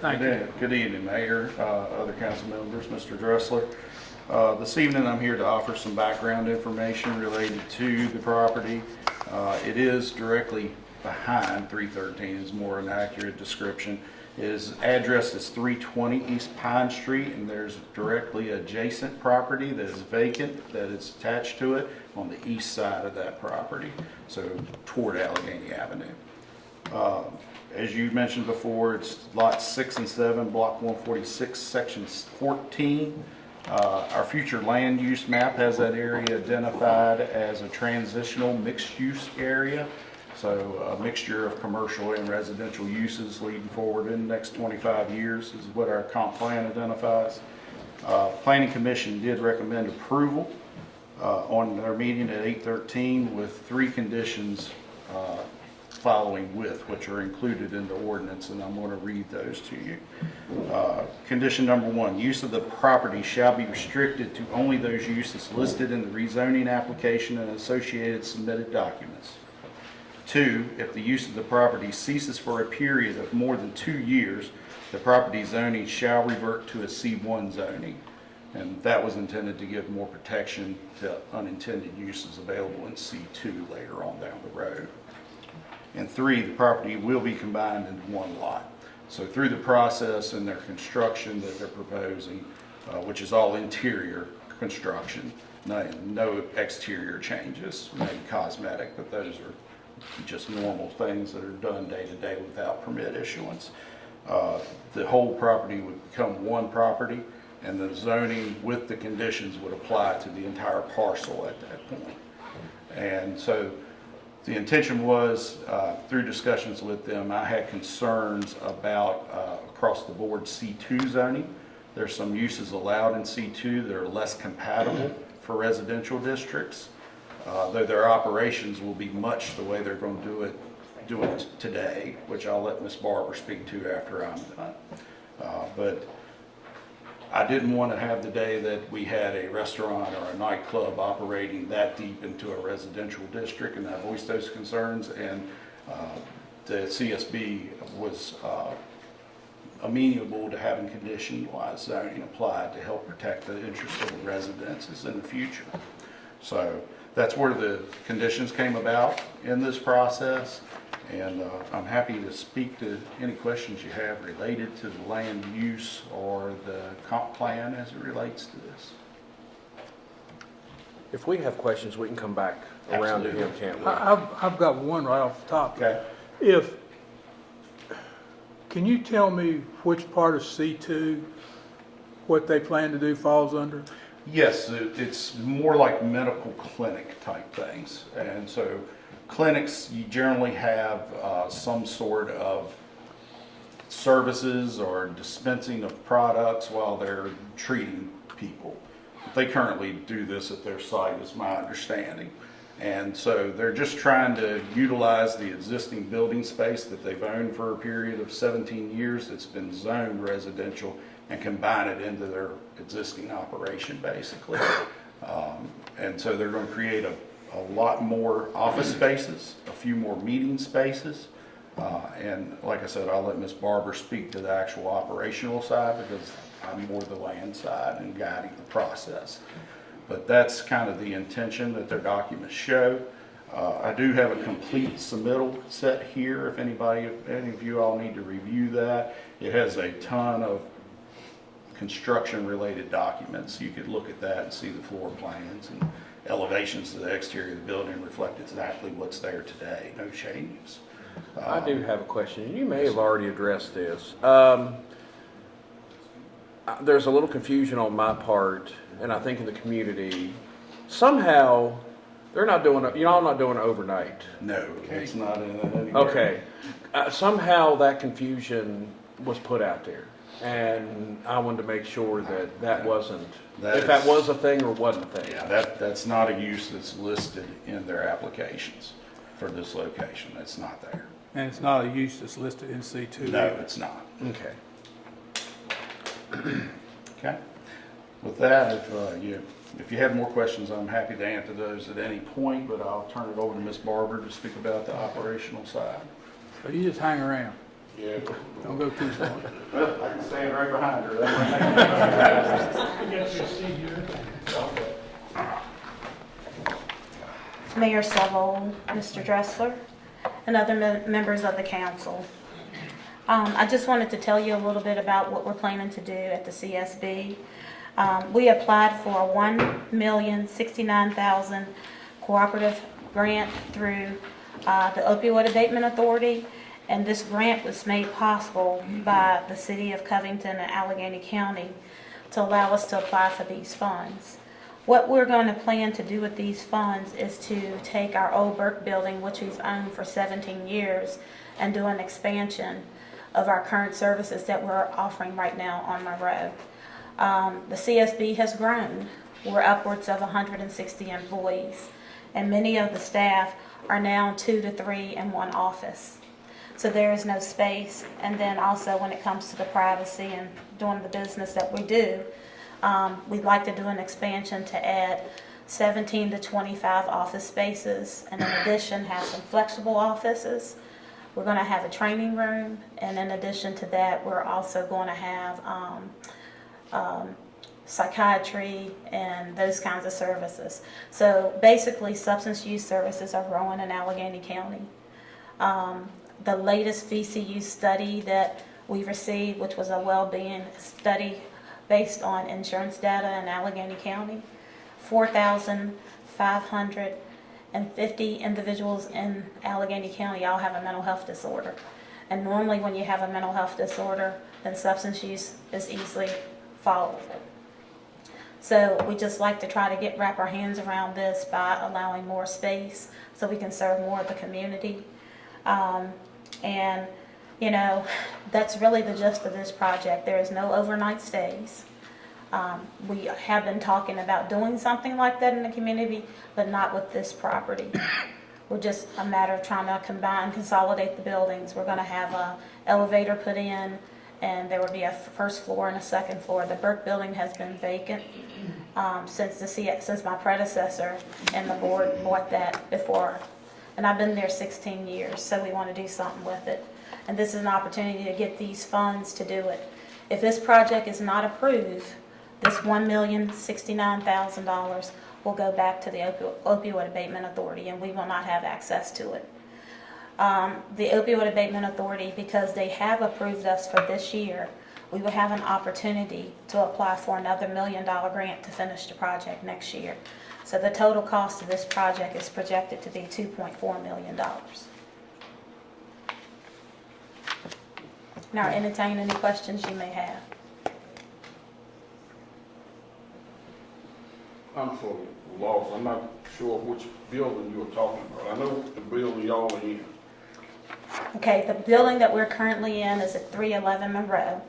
Thank you. Good evening, Mayor, other council members, Mr. Dressler. This evening, I'm here to offer some background information related to the property. It is directly behind 313, is more an accurate description. It is addressed as 320 East Pine Street, and there's directly adjacent property that is vacant that is attached to it on the east side of that property, so toward Alleghany Avenue. As you mentioned before, it's lots 6 and 7, block 146, section 14. Our future land use map has that area identified as a transitional mixed-use area. So a mixture of commercial and residential uses leading forward in the next 25 years is what our comp plan identifies. Planning Commission did recommend approval on their meeting at 8/13 with 3 conditions following with, which are included in the ordinance, and I'm going to read those to you. Condition number 1, use of the property shall be restricted to only those uses listed in the rezoning application and associated submitted documents. 2, if the use of the property ceases for a period of more than 2 years, the property zoning shall revert to a C1 zoning. And that was intended to give more protection to unintended uses available in C2 later on down the road. And 3, the property will be combined into one lot. So through the process and their construction that they're proposing, which is all interior construction, no exterior changes, maybe cosmetic, but those are just normal things that are done day to day without permit issuance. The whole property would become one property, and the zoning with the conditions would apply to the entire parcel at that point. And so the intention was, through discussions with them, I had concerns about across the board C2 zoning. There's some uses allowed in C2 that are less compatible for residential districts, though their operations will be much the way they're going to do it today, which I'll let Ms. Barber speak to after I'm done. But I didn't want to have the day that we had a restaurant or a nightclub operating that deep into a residential district, and I voiced those concerns, and the CSB was amenable to having condition-wise zoning applied to help protect the interests of the residences in the future. So that's where the conditions came about in this process, and I'm happy to speak to any questions you have related to the land use or the comp plan as it relates to this. If we have questions, we can come back around to him, can't we? I've got one right off the top. Okay. Can you tell me which part of C2, what they plan to do falls under? Yes, it's more like medical clinic type things. And so clinics, you generally have some sort of services or dispensing of products while they're treating people. They currently do this at their site, is my understanding. And so they're just trying to utilize the existing building space that they've owned for a period of 17 years that's been zoned residential and combine it into their existing operation, basically. And so they're going to create a lot more office spaces, a few more meeting spaces. And like I said, I'll let Ms. Barber speak to the actual operational side because I'm more the land side and guiding the process. But that's kind of the intention that their documents show. I do have a complete submittal set here if any of you all need to review that. It has a ton of construction related documents. You could look at that and see the floor plans and elevations to the exterior of the building reflect exactly what's there today, no changes. I do have a question, and you may have already addressed this. There's a little confusion on my part, and I think in the community. Somehow, they're not doing it. Y'all not doing it overnight. No, it's not in anywhere. Okay. Somehow that confusion was put out there, and I wanted to make sure that that wasn't. If that was a thing or wasn't a thing. Yeah, that's not a use that's listed in their applications for this location. That's not there. And it's not a use that's listed in C2? No, it's not. Okay. Okay. With that, if you have more questions, I'm happy to answer those at any point, but I'll turn it over to Ms. Barber to speak about the operational side. So you just hang around? Yeah. Don't go too far. Well, I can stand right behind her. That Mayor Seville, Mr. Dressler, and other members of the council. I just wanted to tell you a little bit about what we're planning to do at the CSB. We applied for a $1,069,000 cooperative grant through the Opioid Abatement Authority, and this grant was made possible by the City of Covington and Alleghany County to allow us to apply for these funds. What we're going to plan to do with these funds is to take our old Burke building, which we've owned for 17 years, and do an expansion of our current services that we're offering right now on Monroe. The CSB has grown. We're upwards of 160 employees, and many of the staff are now 2 to 3 in one office. So there is no space. And then also when it comes to the privacy and doing the business that we do, we'd like to do an expansion to add 17 to 25 office spaces, and in addition have some flexible offices. We're going to have a training room, and in addition to that, we're also going to have psychiatry and those kinds of services. So basically, substance use services are growing in Alleghany County. The latest VCU study that we received, which was a well-being study based on insurance data in Alleghany County, 4,550 individuals in Alleghany County all have a mental health disorder. And normally when you have a mental health disorder, then substance use is easily followable. So we just like to try to wrap our hands around this by allowing more space so we can serve more of the community. And you know, that's really the gist of this project. There is no overnight stays. We have been talking about doing something like that in the community, but not with this property. We're just a matter of trying to consolidate the buildings. We're going to have an elevator put in, and there will be a first floor and a second floor. The Burke building has been vacant since my predecessor and the board bought that before. And I've been there 16 years, so we want to do something with it. And this is an opportunity to get these funds to do it. If this project is not approved, this $1,069,000 will go back to the Opioid Abatement Authority, and we will not have access to it. The Opioid Abatement Authority, because they have approved us for this year, we will have an opportunity to apply for another $1 million grant to finish the project next year. So the total cost of this project is projected to be $2.4 million. Now, entertain any questions you may have. I'm so lost. I'm not sure which building you're talking about. I know the building y'all are in. Okay, the building that we're currently in is at 311 Monroe,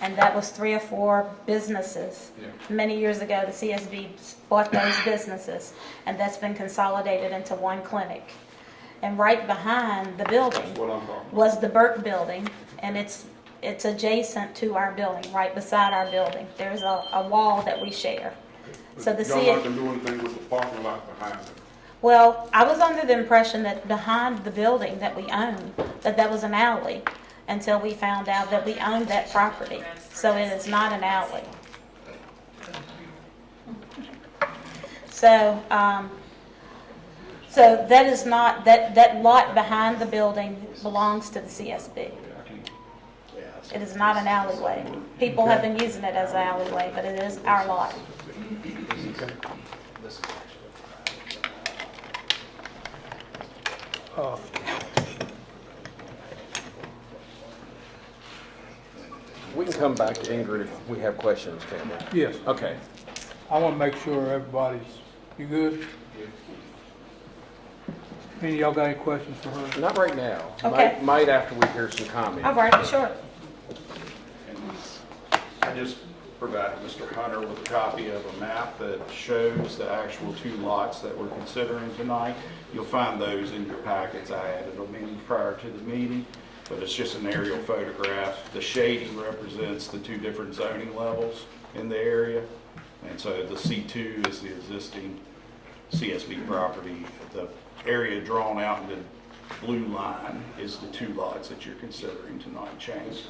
and that was 3 or 4 businesses. Yeah. Many years ago, the CSB bought those businesses, and that's been consolidated into one clinic. And right behind the building That's what I'm talking about. was the Burke building, and it's adjacent to our building, right beside our building. There's a wall that we share. So the Y'all not gonna do anything with the parking lot behind it? Well, I was under the impression that behind the building that we own, that was an alley, until we found out that we owned that property. So it is not an alley. So, so that is not, that lot behind the building belongs to the CSB. It is not an alleyway. People have been using it as an alleyway, but it is our lot. We can come back to Ingrid if we have questions, can't we? Yes, Okay. I want to make sure everybody's, you good? Any of y'all got any questions for her? Not right now. Okay. Might after we hear some comments. All right, sure. And I just provided Mr. Hunter with a copy of a map that shows the actual 2 lots that we're considering tonight. You'll find those in your packets. I added them in prior to the meeting, but it's just an aerial photograph. The shading represents the 2 different zoning levels in the area. And so the C2 is the existing CSB property. The area drawn out into blue line is the two lots that you're considering tonight changed.